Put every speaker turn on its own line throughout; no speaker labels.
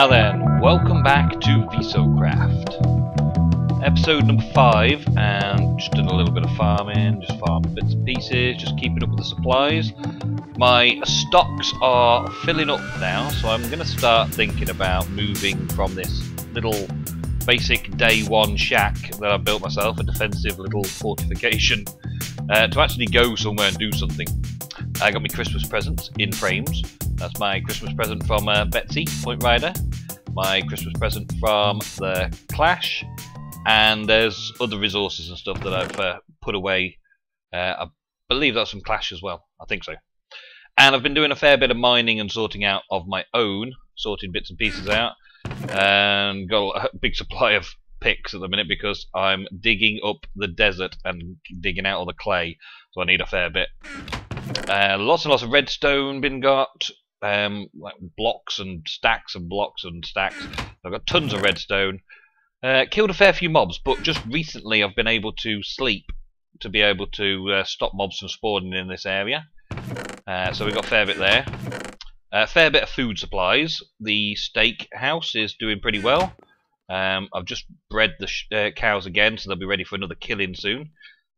Now then, welcome back to VISOCraft. Episode number 5, and just doing a little bit of farming, just farming bits and pieces, just keeping up with the supplies. My stocks are filling up now, so I'm going to start thinking about moving from this little basic day one shack that I built myself, a defensive little fortification, to actually go somewhere and do something. I got my Christmas presents in frames. That's my Christmas present from Betsy, Point Rider. My Christmas present from the Clash. And there's other resources and stuff that I've put away. I believe that's from Clash as well. I think so. And I've been doing a fair bit of mining and sorting out of my own. Sorting bits and pieces out. And got a big supply of picks at the minute because I'm digging up the desert and digging out all the clay. So I need a fair bit. Lots and lots of redstone been got. Like blocks and stacks and blocks and stacks. I've got tons of redstone. Killed a fair few mobs, but just recently I've been able to sleep to be able to stop mobs from spawning in this area. So we've got a fair bit there. A fair bit of food supplies. The steak house is doing pretty well. I've just bred the cows again, so they'll be ready for another killing soon.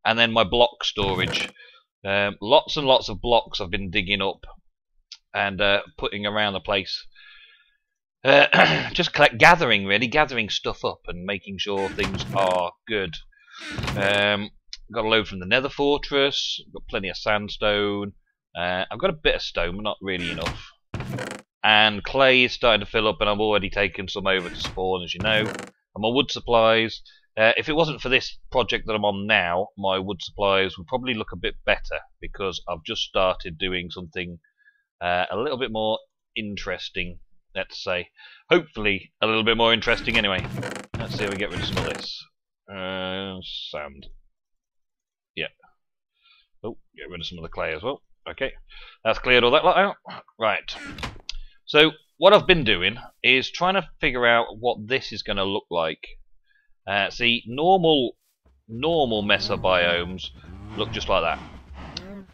And then my block storage. Lots and lots of blocks I've been digging up and putting around the place. Just gathering stuff up and making sure things are good. Got a load from the Nether Fortress. Got plenty of sandstone. I've got a bit of stone, but not really enough. And clay is starting to fill up, and I've already taken some over to spawn, as you know. And my wood supplies. If it wasn't for this project that I'm on now, my wood supplies would probably look a bit better because I've just started doing something a little bit more interesting, let's say. Hopefully a little bit more interesting anyway. Let's see if we get rid of some of this. Sand. Yeah. Oh, get rid of some of the clay as well. Okay. That's cleared all that lot out. Right. So, what I've been doing is trying to figure out what this is going to look like. See, normal Mesa biomes look just like that.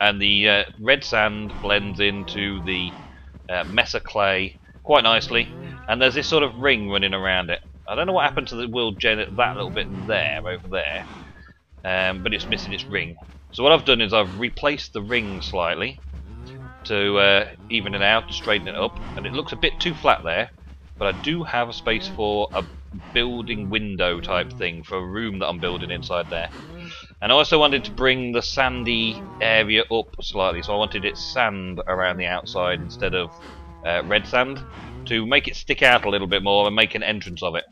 And the red sand blends into the Mesa clay quite nicely, and there's this sort of ring running around it. I don't know what happened to the world gen at that little bit there, over there, but it's missing its ring. So what I've done is I've replaced the ring slightly to even it out, to straighten it up, and it looks a bit too flat there, but I do have a space for a building window type thing for a room that I'm building inside there. And I also wanted to bring the sandy area up slightly, so I wanted it sand around the outside instead of red sand to make it stick out a little bit more and make an entrance of it.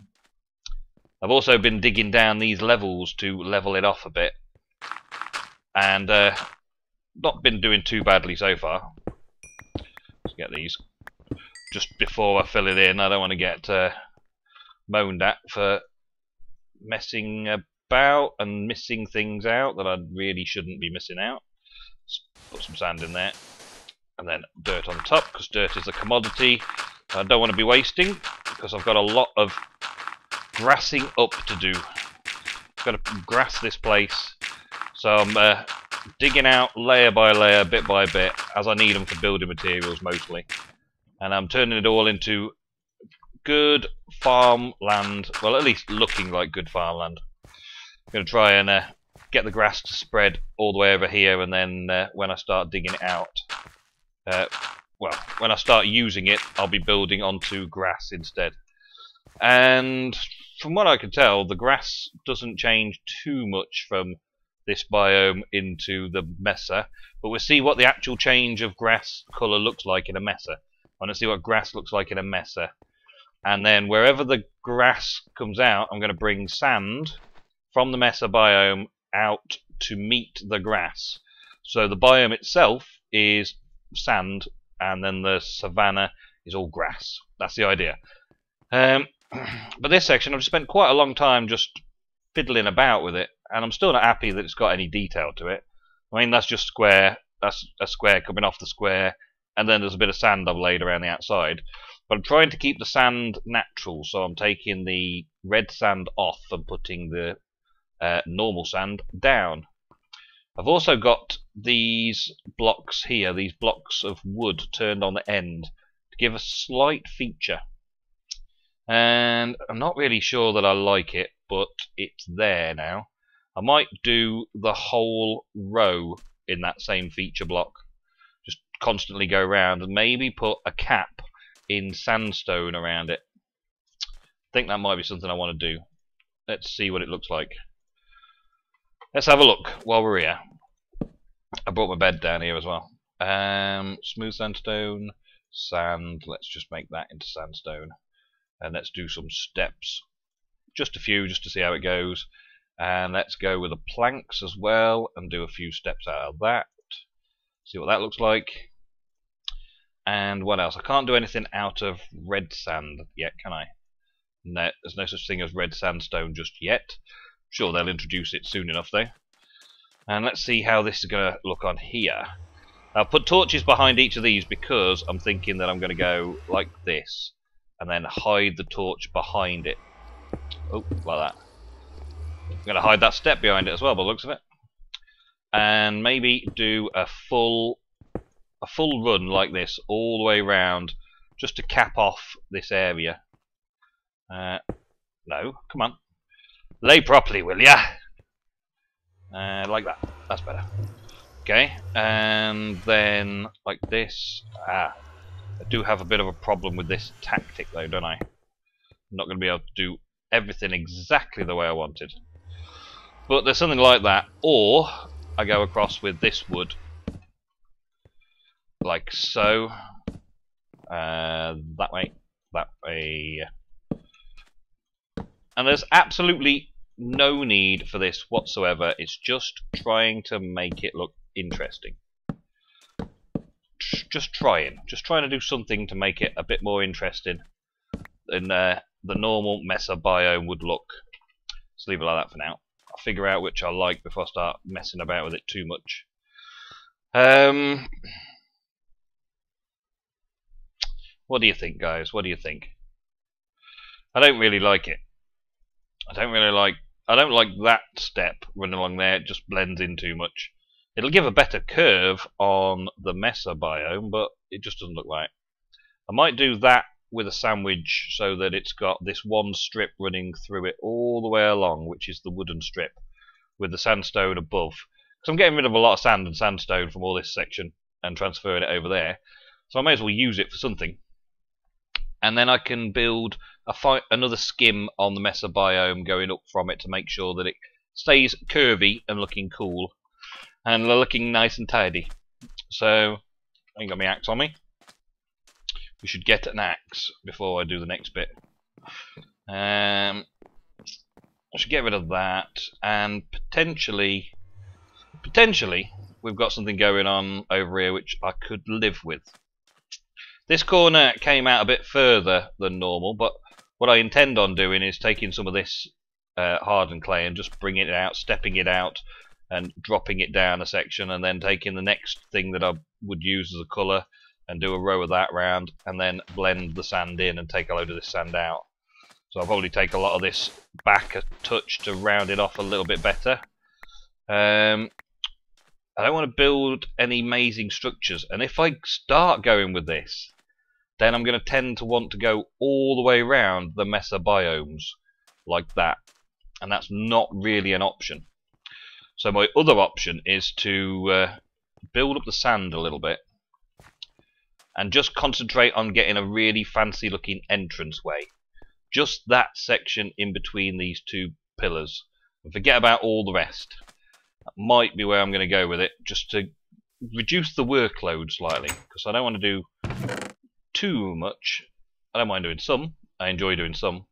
I've also been digging down these levels to level it off a bit, and not been doing too badly so far. Let's get these just before I fill it in. I don't want to get moaned at for messing about and missing things out that I really shouldn't be missing out. Let's put some sand in there, and then dirt on top, because dirt is a commodity I don't want to be wasting, because I've got a lot of grassing up to do. I've got to grass this place, so I'm digging out layer by layer, bit by bit, as I need them for building materials mostly, and I'm turning it all into good farmland, well, at least looking like good farmland. I'm going to try and get the grass to spread all the way over here, and then when I start digging it out, well, when I start using it, I'll be building onto grass instead. And from what I can tell, the grass doesn't change too much from this biome into the Mesa, but we'll see what the actual change of grass colour looks like in a Mesa. I want to see what grass looks like in a Mesa. And then wherever the grass comes out, I'm going to bring sand from the Mesa biome out to meet the grass. So the biome itself is sand, and then the savanna is all grass. That's the idea. But this section, I've spent quite a long time just fiddling about with it, and I'm still not happy that it's got any detail to it. I mean, that's just square. That's a square coming off the square, and then there's a bit of sand I've laid around the outside. But I'm trying to keep the sand natural, so I'm taking the red sand off and putting the normal sand down. I've also got these blocks here, these blocks of wood turned on the end, to give a slight feature. And I'm not really sure that I like it, but it's there now. I might do the whole row in that same feature block. Just constantly go around and maybe put a cap in sandstone around it. I think that might be something I want to do. Let's see what it looks like. Let's have a look while we're here. I brought my bed down here as well. Smooth sandstone, sand. Let's just make that into sandstone. And let's do some steps. Just a few, just to see how it goes. And let's go with the planks as well and do a few steps out of that. See what that looks like. And what else? I can't do anything out of red sand yet, can I? No, there's no such thing as red sandstone just yet. Sure, they'll introduce it soon enough though. And let's see how this is going to look on here. I'll put torches behind each of these because I'm thinking that I'm going to go like this and then hide the torch behind it. Oh, like that. I'm going to hide that step behind it as well by the looks of it. And maybe do a full run like this all the way around just to cap off this area. No, come on. Lay properly, will ya? Like that. That's better. Okay, and then like this. I do have a bit of a problem with this tactic though, don't I? I'm not going to be able to do everything exactly the way I wanted. But there's something like that, or I go across with this wood, like so. That way, that way. And there's absolutely no need for this whatsoever. It's just trying to make it look interesting. Just trying to do something to make it a bit more interesting than the normal Mesa biome would look. Let's leave it like that for now. I'll figure out which I like before I start messing about with it too much. What do you think, guys? What do you think? I don't really like it. I don't like that step running along there. It just blends in too much. It'll give a better curve on the Mesa biome, but it just doesn't look right. I might do that with a sandwich so that it's got this one strip running through it all the way along, which is the wooden strip, with the sandstone above. Because I'm getting rid of a lot of sand and sandstone from all this section and transferring it over there. So I may as well use it for something. And then I can build another skim on the Mesa biome going up from it to make sure that it stays curvy and looking cool and looking nice and tidy. So I ain't got my axe on me. We should get an axe before I do the next bit. I should get rid of that, and potentially we've got something going on over here which I could live with. This corner came out a bit further than normal, but what I intend on doing is taking some of this hardened clay and just bringing it out, stepping it out, and dropping it down a section, and then taking the next thing that I would use as a colour and do a row of that round, and then blend the sand in and take a load of this sand out. So I'll probably take a lot of this back a touch to round it off a little bit better. I don't want to build any amazing structures, and if I start going with this, then I'm going to tend to want to go all the way around the Mesa biomes like that, and that's not really an option. So my other option is to build up the sand a little bit and just concentrate on getting a really fancy looking entranceway. Just that section in between these two pillars, and forget about all the rest. That might be where I'm going to go with it, just to reduce the workload slightly, because I don't want to do too much. I don't mind doing some. I enjoy doing some.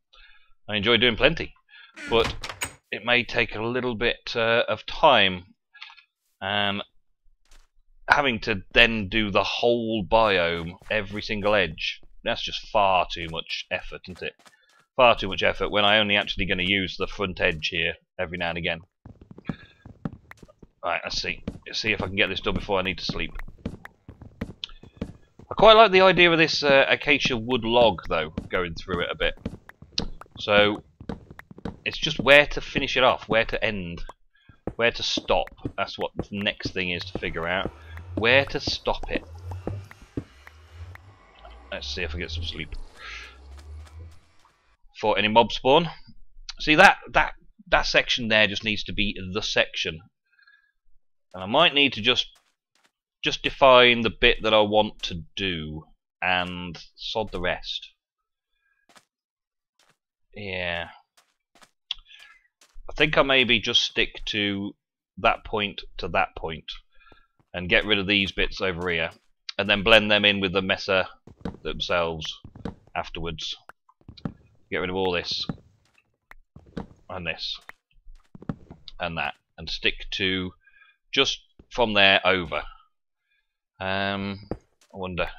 I enjoy doing plenty. But it may take a little bit of time, and having to then do the whole biome, every single edge, that's just far too much effort, isn't it? Far too much effort when I'm only actually going to use the front edge here every now and again. Right, let's see. Let's see if I can get this done before I need to sleep. I quite like the idea of this acacia wood log, though, going through it a bit. So it's just where to finish it off, where to end, where to stop. That's what the next thing is to figure out. Where to stop it. Let's see if I get some sleep. for any mob spawn. See, that section there just needs to be the section, and I might need to just define the bit that I want to do and sod the rest. Yeah, I think I maybe just stick to that point and get rid of these bits over here, and then blend them in with the messer themselves afterwards. Get rid of all this and this and that, and stick to just from there over. I wonder,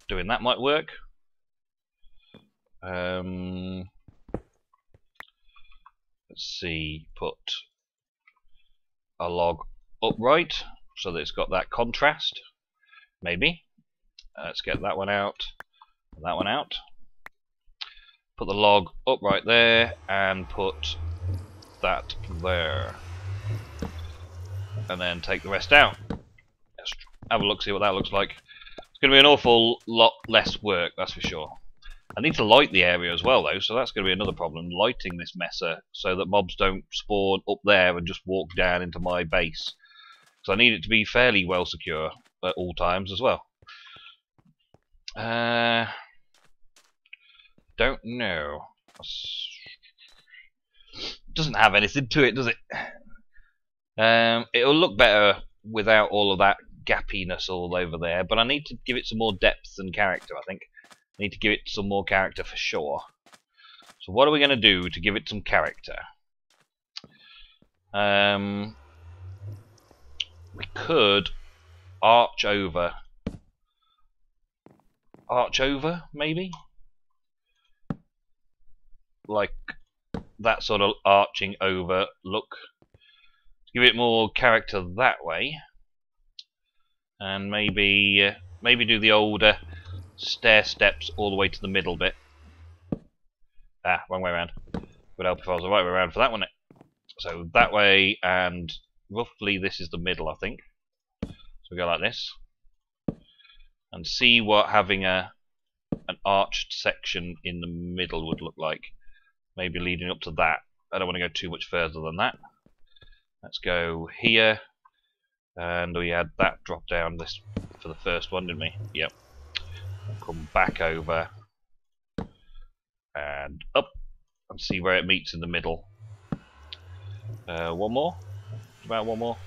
doing that might work. Let's see, put a log upright so that it's got that contrast, maybe. Let's get that one out, and that one out. Put the log upright there, and put that there. And then take the rest out. Let's have a look, see what that looks like. It's going to be an awful lot less work, that's for sure. I need to light the area as well, though, so that's going to be another problem, lighting this messer so that mobs don't spawn up there and just walk down into my base. So I need it to be fairly well secure at all times as well. Don't know. Doesn't have anything to it, does it? It'll look better without all of that gappiness all over there, but I need to give it some more depth and character, I think. I need to give it some more character for sure. So what are we going to do to give it some character? We could arch over, maybe? Like that sort of arching over look. Give it more character that way, and maybe do the older stair steps all the way to the middle bit. Ah, wrong way around. Would help if I was the right way around for that, wouldn't it? So that way, and roughly this is the middle, I think. So we go like this, and see what having an arched section in the middle would look like. Maybe leading up to that. I don't want to go too much further than that. Let's go here, and we had that drop down this for the first one, didn't we? Yep. Come back over and up, and see where it meets in the middle. One more. About one more.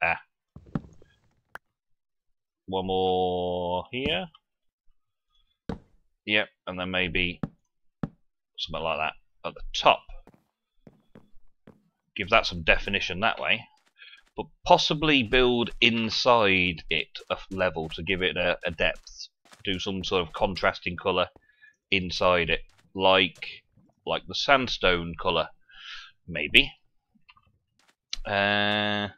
Ah. One more here. Yep, and then maybe something like that at the top. Give that some definition that way, but possibly build inside it a level to give it a depth. Do some sort of contrasting colour inside it, like the sandstone colour, maybe. Might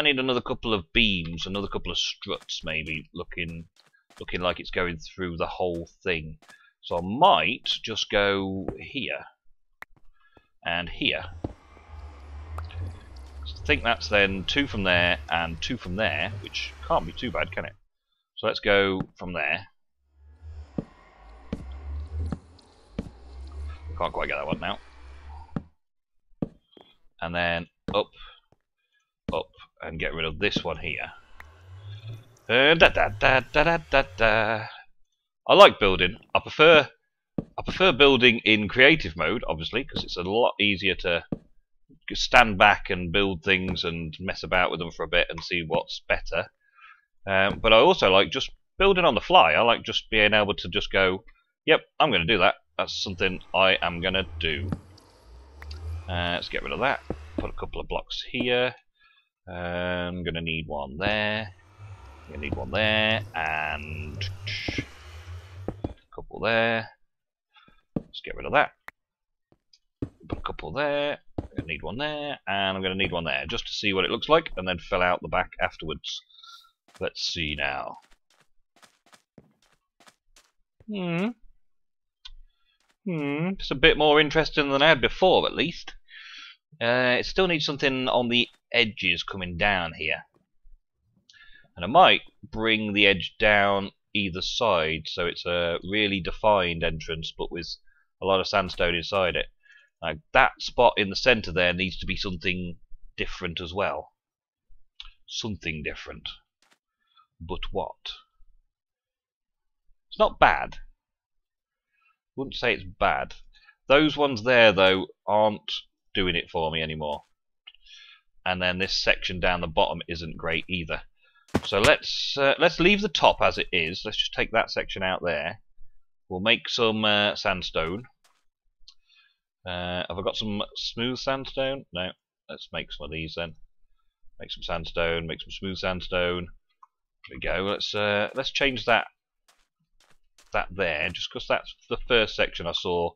need another couple of beams, another couple of struts, maybe looking like it's going through the whole thing. So I might just go here and here. So I think that's then 2 from there and 2 from there, which can't be too bad, can it? So let's go from there. Can't quite get that one now. And then up, and get rid of this one here. I like building. I prefer building in creative mode, obviously, because it's a lot easier to stand back and build things and mess about with them for a bit and see what's better. But I also like just building on the fly. I like just being able to just go, yep, I'm going to do that. That's something I am going to do. Let's get rid of that. Put a couple of blocks here. I'm going to need one there. I'm going to need one there. And a couple there. Let's get rid of that. Put a couple there. I'm going to need one there. And I'm going to need one there, just to see what it looks like, and then fill out the back afterwards. Let's see now. It's a bit more interesting than I had before, at least. It still needs something on the edges coming down here. And I might bring the edge down either side, so it's a really defined entrance, but with a lot of sandstone inside it. Like that spot in the centre there needs to be something different as well. Something different. But what? It's not bad. Wouldn't say it's bad. Those ones there, though, aren't doing it for me anymore. And then this section down the bottom isn't great either. So let's leave the top as it is. Let's just take that section out there. We'll make some sandstone. Have I got some smooth sandstone? No. Let's make some of these then. Make some sandstone. Make some smooth sandstone. There we go. Let's change that there, just because that's the first section I saw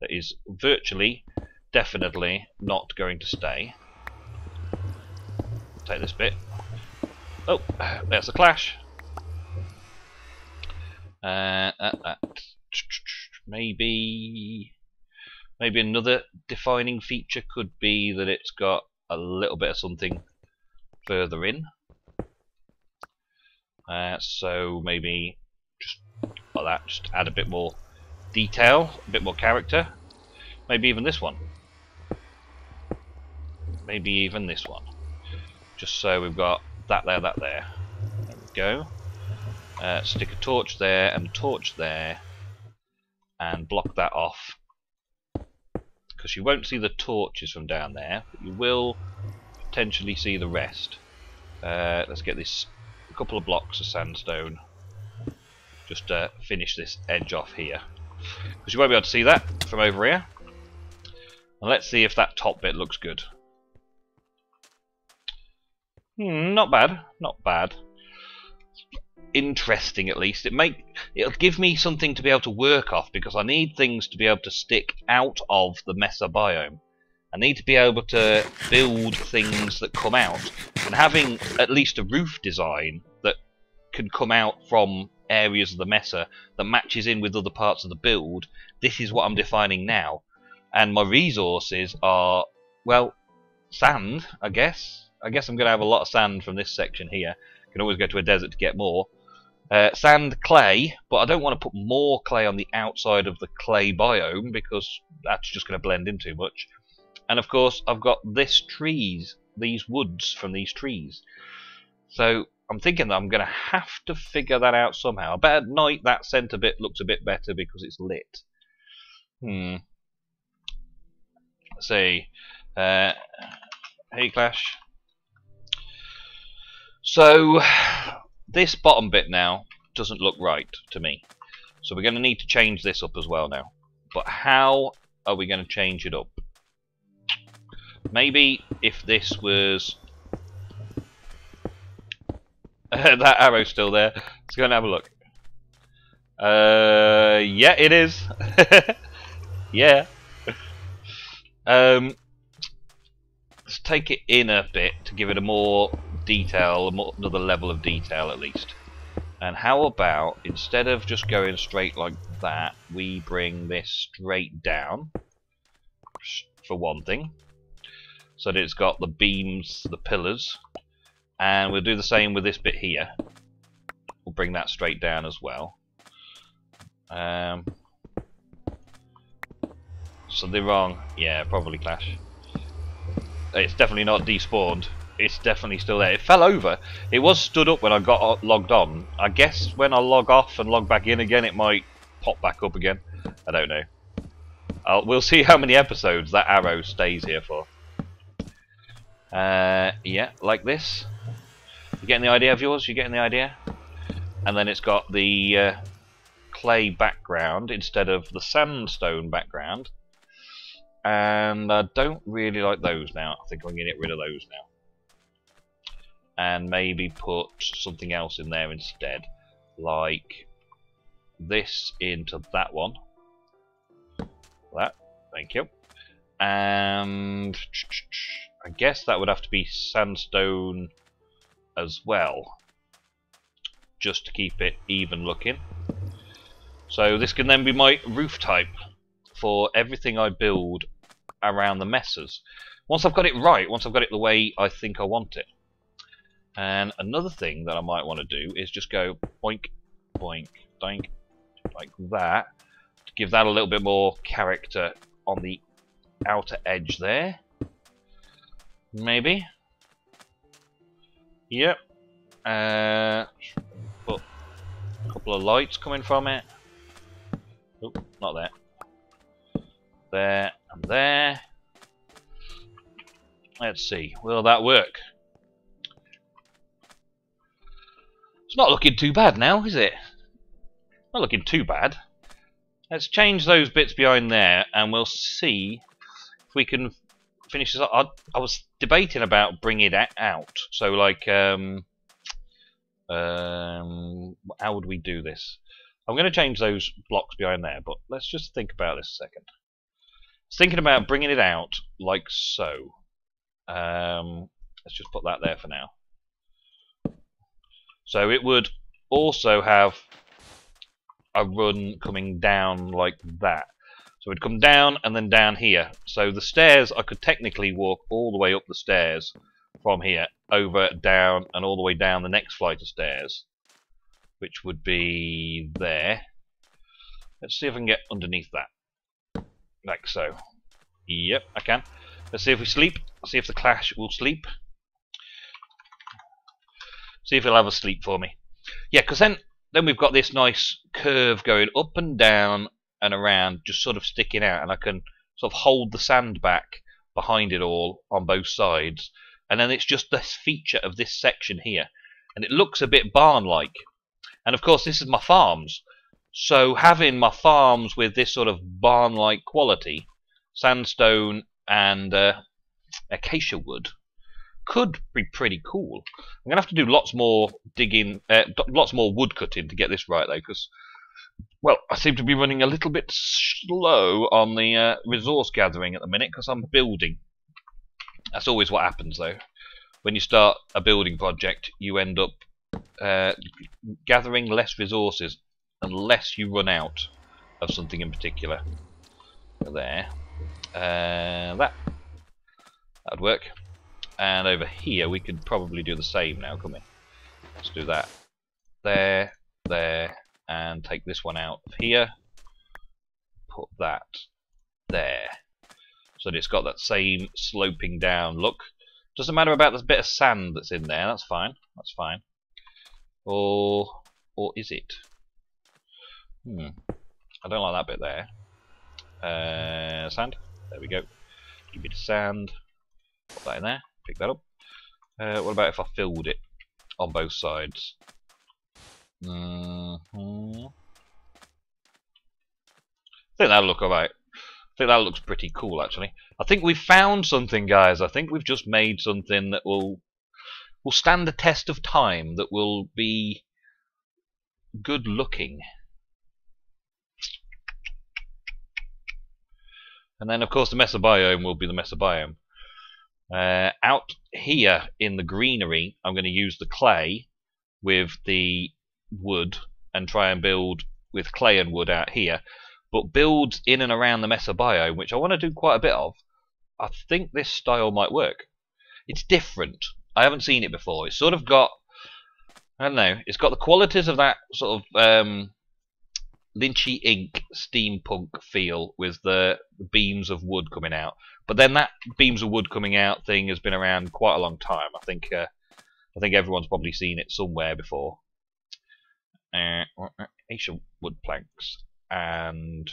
that is virtually, definitely not going to stay. Take this bit. Oh, there's a clash. Maybe another defining feature could be that it's got a little bit of something further in. So maybe just like that, just add a bit more detail, a bit more character. Maybe even this one. Maybe even this one. Just so we've got that there, that there. There we go. Stick a torch there and a torch there, and block that off. Because you won't see the torches from down there, but you will potentially see the rest. Let's get this a couple of blocks of sandstone. Just to finish this edge off here, because you won't be able to see that from over here. And let's see if that top bit looks good. Not bad, not bad. Interesting, at least. It'll give me something to be able to work off, because I need things to be able to stick out of the mesa biome. I need to be able to build things that come out, and having at least a roof design that can come out from areas of the mesa that matches in with other parts of the build. This is what I'm defining now, and my resources are, well, sand, I guess. I'm going to have a lot of sand from this section here. You can always go to a desert to get more. Sand, clay, but I don't want to put more clay on the outside of the clay biome, because that's just going to blend in too much. And of course I've got these woods from these trees. So I'm thinking that I'm going to have to figure that out somehow. I bet at night that centre bit looks a bit better because it's lit. Let's see. Hey Clash. So this bottom bit now doesn't look right to me. So we're going to need to change this up as well now. But how are we going to change it up? Maybe if this was... that arrow's still there. Let's go and have a look. Yeah, it is. Yeah. Let's take it in a bit to give it a more detail, another level of detail at least. And how about, instead of just going straight like that, we bring this straight down, for one thing, so that it's got the beams, the pillars. And we'll do the same with this bit here. We'll bring that straight down as well. Something wrong? Yeah, probably Clash. It's definitely not despawned. It's definitely still there. It fell over. It was stood up when I got logged on. I guess when I log off and log back in again, it might pop back up again. I don't know. We'll see how many episodes that arrow stays here for. Yeah, like this. You getting the idea of yours? You getting the idea? And then it's got the clay background instead of the sandstone background. And I don't really like those now. I think I'm going to get rid of those now. And maybe put something else in there instead. Like this into that one. That. Thank you. And I guess that would have to be sandstone as well, just to keep it even looking. So this can then be my roof type for everything I build around the mesas. Once I've got it right, once I've got it the way I think I want it. And another thing that I might want to do is just go boink, boink, doink, like that, to give that a little bit more character on the outer edge there. Maybe. Yep. Put a couple of lights coming from it. Oh, not there. There and there. Let's see, will that work? It's not looking too bad now, is it? Not looking too bad. Let's change those bits behind there, and we'll see if we can finish this up. I was debating about bringing it out. So, like, how would we do this? I'm going to change those blocks behind there, but let's just think about this a second. I was thinking about bringing it out like so. Let's just put that there for now. So it would also have a run coming down like that. So it'd come down and then down here. So the stairs, I could technically walk all the way up the stairs from here, over, down, and all the way down the next flight of stairs, which would be there. Let's see if I can get underneath that. Like so. Yep, I can. Let's see if we sleep. See if the Clash will sleep. See if he'll have a sleep for me. Yeah, because then we've got this nice curve going up and down and around, just sort of sticking out, and I can sort of hold the sand back behind it all on both sides, and then it's just this feature of this section here, and it looks a bit barn-like. And of course, this is my farms, so having my farms with this sort of barn-like quality, sandstone and acacia wood, could be pretty cool. I'm gonna have to do lots more digging, lots more wood cutting to get this right, though, because, well, I seem to be running a little bit slow on the resource gathering at the minute because I'm building. That's always what happens, though. When you start a building project, you end up gathering less resources unless you run out of something in particular. There, that'd work. And over here, we could probably do the same now, couldn't we? Let's do that. There, there, and take this one out of here. Put that there. So that it's got that same sloping down look. Doesn't matter about this bit of sand that's in there, that's fine. That's fine. Or is it? I don't like that bit there. Sand. There we go. Give me the sand. Put that in there. Pick that up. What about if I filled it on both sides? I think that'll look alright. I think that looks pretty cool, actually. I think we've found something, guys. I think we've just made something that will stand the test of time, that will be good looking. And then, of course, the mesobiome will be the mesobiome. Out here in the greenery, I'm going to use the clay with the wood and try and build with clay and wood out here. But builds in and around the mesobiome, which I want to do quite a bit of, I think this style might work. It's different. I haven't seen it before. It's sort of got, I don't know, it's got the qualities of that sort of Lynchy ink steampunk feel with the beams of wood coming out. But then that beams of wood coming out thing has been around quite a long time. I think everyone's probably seen it somewhere before. Acacia wood planks, and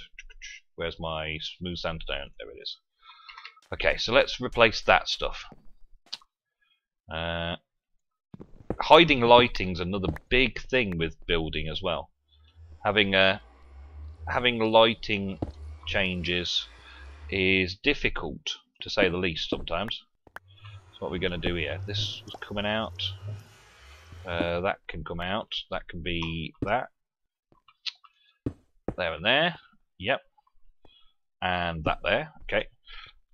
where's my smooth sandstone? There it is. Okay, so let's replace that stuff. Hiding lighting's another big thing with building as well. Having lighting changes is difficult, to say the least, sometimes. So what we're going to do here, this is coming out, that can come out, that can be that, there and there, yep, and that there, okay.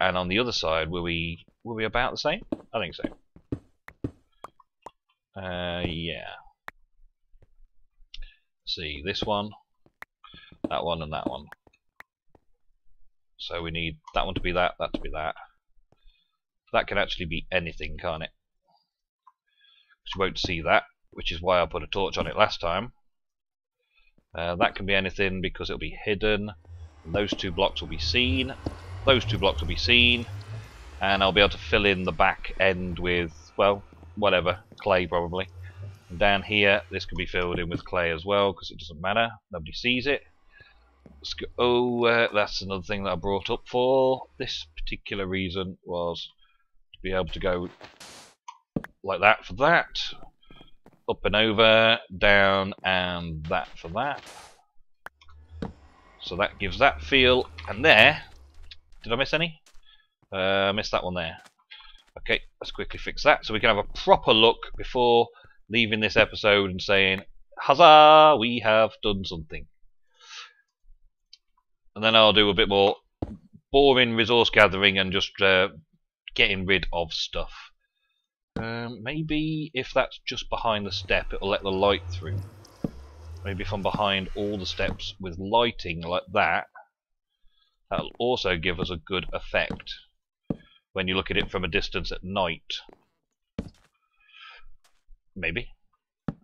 And on the other side, were we about the same? I think so. Yeah. Let's see, this one, and that one. So we need that one to be that to be that. That can actually be anything, can't it? Because you won't see that, which is why I put a torch on it last time. That can be anything because it'll be hidden. And those 2 blocks will be seen. Those 2 blocks will be seen. And I'll be able to fill in the back end with, well, whatever, clay probably. And down here, this can be filled in with clay as well because it doesn't matter. Nobody sees it. Let's go. Oh, that's another thing that I brought up for this particular reason was to be able to go like that for that. Up and over, down, and that for that. So that gives that feel. And there, did I miss any? I missed that one there. Okay, let's quickly fix that so we can have a proper look before leaving this episode and saying, huzzah, we have done something. And then I'll do a bit more boring resource gathering and just getting rid of stuff. Maybe if that's just behind the step, it'll let the light through. Maybe if I'm behind all the steps with lighting like that, that'll also give us a good effect when you look at it from a distance at night. Maybe.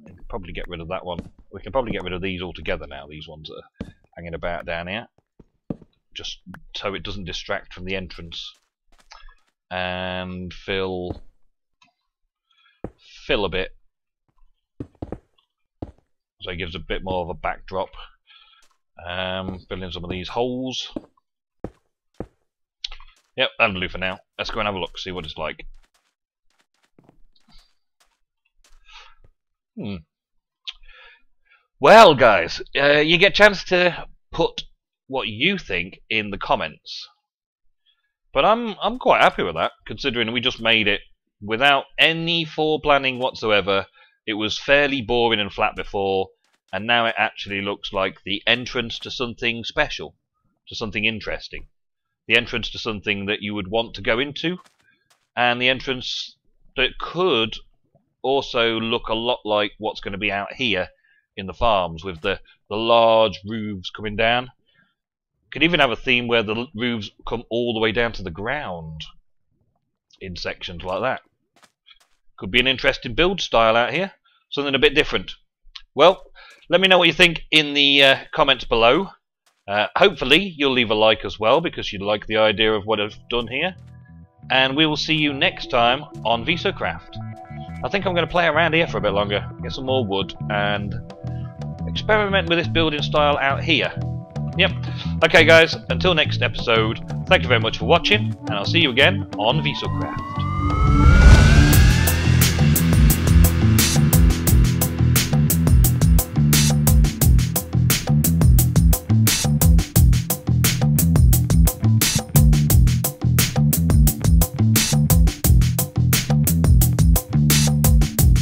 We can probably get rid of that one. We can probably get rid of these altogether now, these ones that are hanging about down here. Just so it doesn't distract from the entrance. And fill a bit. So it gives a bit more of a backdrop. Fill in some of these holes. Yep, that'll do for now. Let's go and have a look, see what it's like. Well, guys, you get a chance to put what you think in the comments. But I'm quite happy with that, considering we just made it without any foreplanning whatsoever. It was fairly boring and flat before, and now it actually looks like the entrance to something special, to something interesting. The entrance to something that you would want to go into, and the entrance that could also look a lot like what's going to be out here in the farms with the large roofs coming down. Could even have a theme where the roofs come all the way down to the ground in sections like that. Could be an interesting build style out here, something a bit different. Well, let me know what you think in the comments below. Hopefully you'll leave a like as well because you like the idea of what I've done here. And we will see you next time on VISOCraft. I think I'm going to play around here for a bit longer, get some more wood, and experiment with this building style out here. Yep. Okay guys, until next episode, thank you very much for watching, and I'll see you again on VISOCraft.